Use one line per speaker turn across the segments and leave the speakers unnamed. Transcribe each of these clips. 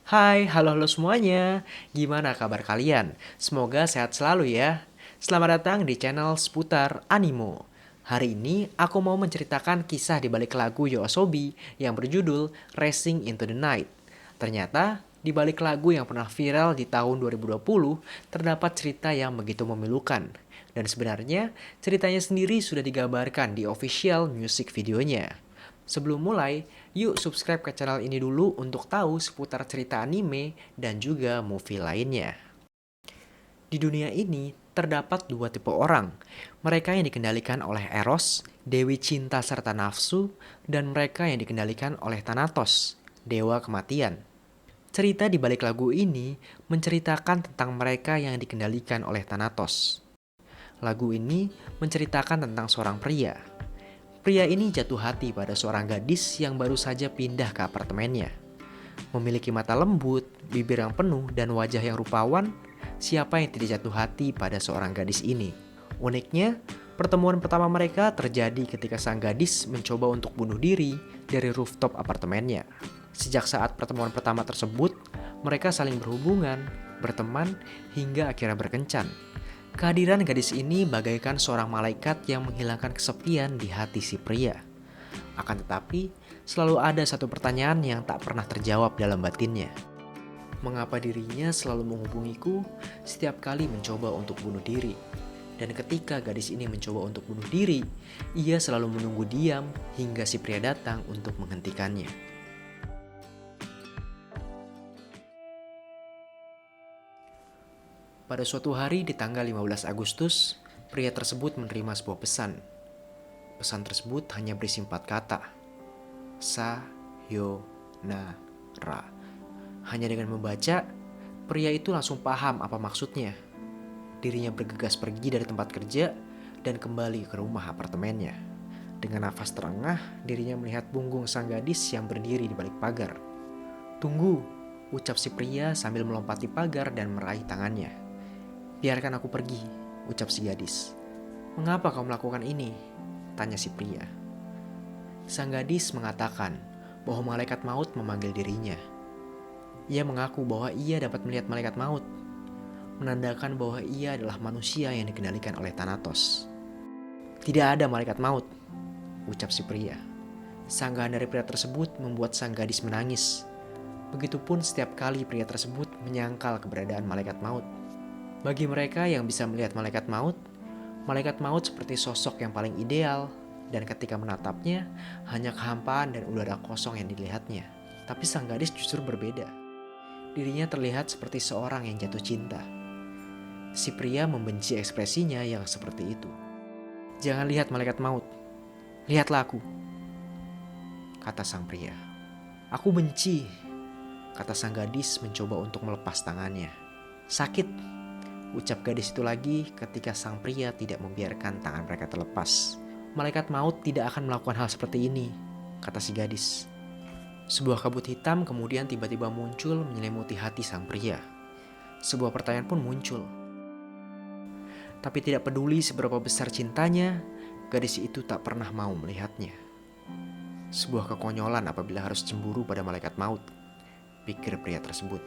Hai, halo semuanya. Gimana kabar kalian? Semoga sehat selalu ya. Selamat datang di channel seputar Animo. Hari ini aku mau menceritakan kisah di balik lagu YOASOBI yang berjudul Racing into the Night. Ternyata di balik lagu yang pernah viral di tahun 2020 terdapat cerita yang begitu memilukan. Dan sebenarnya ceritanya sendiri sudah digambarkan di official music videonya. Sebelum mulai, yuk subscribe ke channel ini dulu untuk tahu seputar cerita anime dan juga movie lainnya. Di dunia ini, terdapat dua tipe orang. Mereka yang dikendalikan oleh Eros, Dewi Cinta serta Nafsu, dan mereka yang dikendalikan oleh Thanatos, Dewa Kematian. Cerita di balik lagu ini menceritakan tentang mereka yang dikendalikan oleh Thanatos. Lagu ini menceritakan tentang seorang pria. Pria ini jatuh hati pada seorang gadis yang baru saja pindah ke apartemennya. Memiliki mata lembut, bibir yang penuh, dan wajah yang rupawan, siapa yang tidak jatuh hati pada seorang gadis ini? Uniknya, pertemuan pertama mereka terjadi ketika sang gadis mencoba untuk bunuh diri dari rooftop apartemennya. Sejak saat pertemuan pertama tersebut, mereka saling berhubungan, berteman, hingga akhirnya berkencan. Kehadiran gadis ini bagaikan seorang malaikat yang menghilangkan kesepian di hati si pria. Akan tetapi, selalu ada satu pertanyaan yang tak pernah terjawab dalam batinnya. Mengapa dirinya selalu menghubungiku setiap kali mencoba untuk bunuh diri? Dan ketika gadis ini mencoba untuk bunuh diri, ia selalu menunggu diam hingga si pria datang untuk menghentikannya. Pada suatu hari di tanggal 15 Agustus, pria tersebut menerima sebuah pesan. Pesan tersebut hanya berisi 4 kata. Sayonara. Hanya dengan membaca, pria itu langsung paham apa maksudnya. Dirinya bergegas pergi dari tempat kerja dan kembali ke rumah apartemennya. Dengan nafas terengah, dirinya melihat punggung sang gadis yang berdiri di balik pagar. "Tunggu," ucap si pria sambil melompati pagar dan meraih tangannya. "Biarkan aku pergi," ucap si gadis. "Mengapa kau melakukan ini?" tanya si pria. Sang gadis mengatakan bahwa malaikat maut memanggil dirinya. Ia mengaku bahwa ia dapat melihat malaikat maut, menandakan bahwa ia adalah manusia yang dikendalikan oleh Thanatos. "Tidak ada malaikat maut," ucap si pria. Sanggahan dari pria tersebut membuat sang gadis menangis. Begitupun setiap kali pria tersebut menyangkal keberadaan malaikat maut. Bagi mereka yang bisa melihat malaikat maut seperti sosok yang paling ideal, dan ketika menatapnya, hanya kehampaan dan udara kosong yang dilihatnya. Tapi sang gadis justru berbeda. Dirinya terlihat seperti seorang yang jatuh cinta. Si pria membenci ekspresinya yang seperti itu. "Jangan lihat malaikat maut, lihatlah aku," kata sang pria. "Aku benci," kata sang gadis mencoba untuk melepas tangannya. "Sakit," ucap gadis itu lagi ketika sang pria tidak membiarkan tangan mereka terlepas. "Malaikat maut tidak akan melakukan hal seperti ini," kata si gadis. Sebuah kabut hitam kemudian tiba-tiba muncul menyelimuti hati sang pria. Sebuah pertanyaan pun muncul. Tapi tidak peduli seberapa besar cintanya, gadis itu tak pernah mau melihatnya. Sebuah kekonyolan apabila harus cemburu pada malaikat maut, pikir pria tersebut.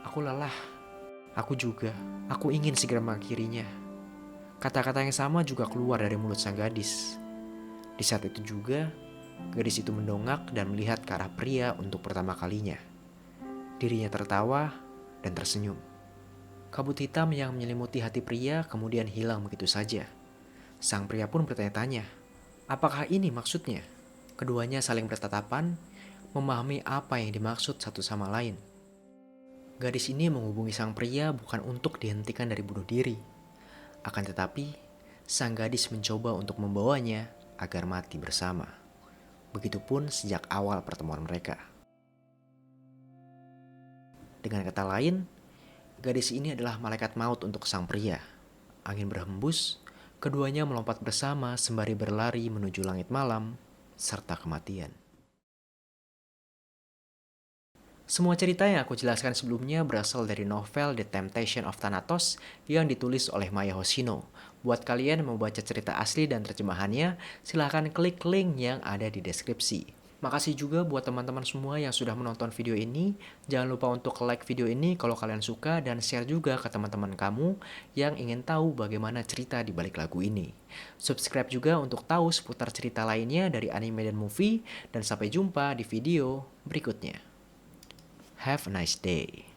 "Aku lelah. Aku juga. Aku ingin segera mengakhirinya." Kata-kata yang sama juga keluar dari mulut sang gadis. Di saat itu juga, gadis itu mendongak dan melihat ke arah pria untuk pertama kalinya. Dirinya tertawa dan tersenyum. Kabut hitam yang menyelimuti hati pria kemudian hilang begitu saja. Sang pria pun bertanya-tanya, apakah ini maksudnya? Keduanya saling bertatapan, memahami apa yang dimaksud satu sama lain. Gadis ini menghubungi sang pria bukan untuk dihentikan dari bunuh diri. Akan tetapi, sang gadis mencoba untuk membawanya agar mati bersama. Begitupun sejak awal pertemuan mereka. Dengan kata lain, gadis ini adalah malaikat maut untuk sang pria. Angin berhembus, keduanya melompat bersama sembari berlari menuju langit malam serta kematian. Semua cerita yang aku jelaskan sebelumnya berasal dari novel The Temptation of Thanatos yang ditulis oleh Maya Hoshino. Buat kalian yang mau baca cerita asli dan terjemahannya, silahkan klik link yang ada di deskripsi. Makasih juga buat teman-teman semua yang sudah menonton video ini. Jangan lupa untuk like video ini kalau kalian suka dan share juga ke teman-teman kamu yang ingin tahu bagaimana cerita di balik lagu ini. Subscribe juga untuk tahu seputar cerita lainnya dari anime dan movie dan sampai jumpa di video berikutnya. Have a nice day.